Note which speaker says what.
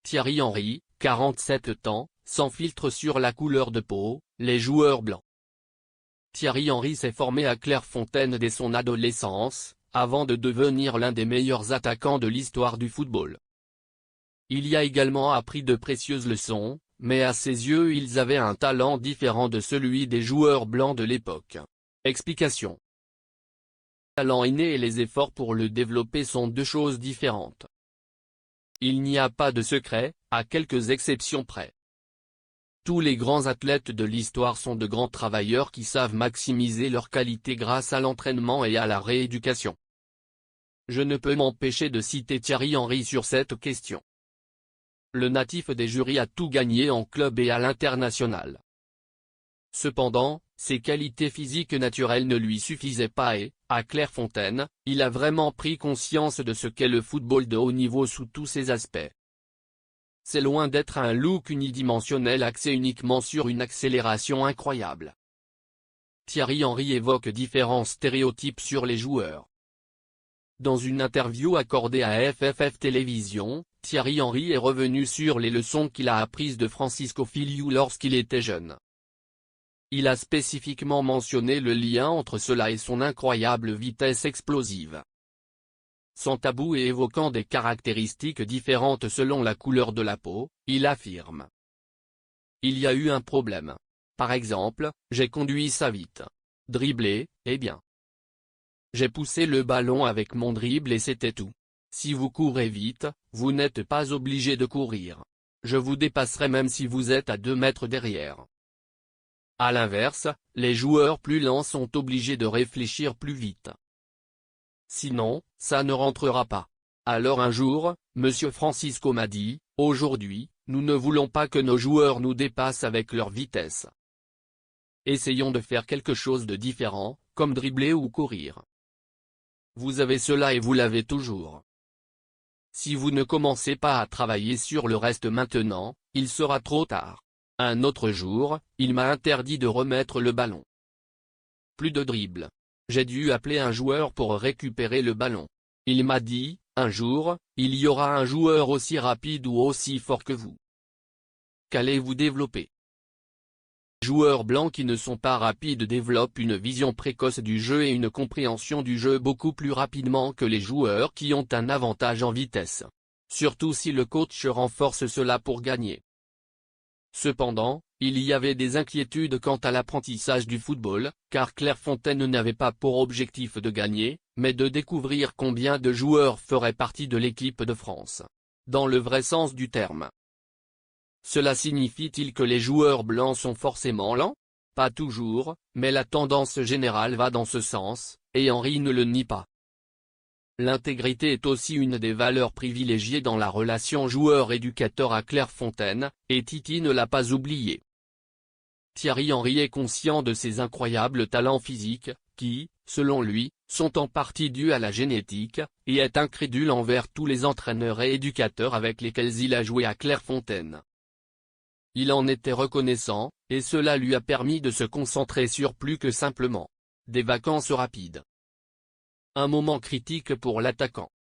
Speaker 1: Thierry Henry, 47 ans, sans filtre sur la couleur de peau, les joueurs blancs. Thierry Henry s'est formé à Clairefontaine dès son adolescence, avant de devenir l'un des meilleurs attaquants de l'histoire du football. Il y a également appris de précieuses leçons, mais à ses yeux ils avaient un talent différent de celui des joueurs blancs de l'époque. Explication. Le talent inné et les efforts pour le développer sont deux choses différentes. Il n'y a pas de secret, à quelques exceptions près. Tous les grands athlètes de l'histoire sont de grands travailleurs qui savent maximiser leurs qualités grâce à l'entraînement et à la rééducation. Je ne peux m'empêcher de citer Thierry Henry sur cette question. Le natif des jurys a tout gagné en club et à l'international. Cependant, ses qualités physiques naturelles ne lui suffisaient pas et, à Clairefontaine, il a vraiment pris conscience de ce qu'est le football de haut niveau sous tous ses aspects. C'est loin d'être un look unidimensionnel axé uniquement sur une accélération incroyable. Thierry Henry évoque différents stéréotypes sur les joueurs. Dans une interview accordée à FFF Télévision, Thierry Henry est revenu sur les leçons qu'il a apprises de Francisco Filiu lorsqu'il était jeune. Il a spécifiquement mentionné le lien entre cela et son incroyable vitesse explosive. Sans tabou et évoquant des caractéristiques différentes selon la couleur de la peau, il affirme. Il y a eu un problème. Par exemple, j'ai conduit ça vite. Dribbler, eh bien. J'ai poussé le ballon avec mon dribble et c'était tout. Si vous courez vite, vous n'êtes pas obligé de courir. Je vous dépasserai même si vous êtes à 2 mètres derrière. À l'inverse, les joueurs plus lents sont obligés de réfléchir plus vite. Sinon, ça ne rentrera pas. Alors un jour, Monsieur Francisco m'a dit, aujourd'hui, nous ne voulons pas que nos joueurs nous dépassent avec leur vitesse. Essayons de faire quelque chose de différent, comme dribbler ou courir. Vous avez cela et vous l'avez toujours. Si vous ne commencez pas à travailler sur le reste maintenant, il sera trop tard. Un autre jour, il m'a interdit de remettre le ballon. Plus de dribble. J'ai dû appeler un joueur pour récupérer le ballon. Il m'a dit, un jour, il y aura un joueur aussi rapide ou aussi fort que vous. Qu'allez-vous développer? Les joueurs blancs qui ne sont pas rapides développent une vision précoce du jeu et une compréhension du jeu beaucoup plus rapidement que les joueurs qui ont un avantage en vitesse. Surtout si le coach renforce cela pour gagner. Cependant, il y avait des inquiétudes quant à l'apprentissage du football, car Clairefontaine n'avait pas pour objectif de gagner, mais de découvrir combien de joueurs feraient partie de l'équipe de France. Dans le vrai sens du terme. Cela signifie-t-il que les joueurs blancs sont forcément lents? Pas toujours, mais la tendance générale va dans ce sens, et Henry ne le nie pas. L'intégrité est aussi une des valeurs privilégiées dans la relation joueur-éducateur à Clairefontaine, et Titi ne l'a pas oublié. Thierry Henry est conscient de ses incroyables talents physiques, qui, selon lui, sont en partie dus à la génétique, et est incrédule envers tous les entraîneurs et éducateurs avec lesquels il a joué à Clairefontaine. Il en était reconnaissant, et cela lui a permis de se concentrer sur plus que simplement des vacances rapides. Un moment critique pour l'attaquant.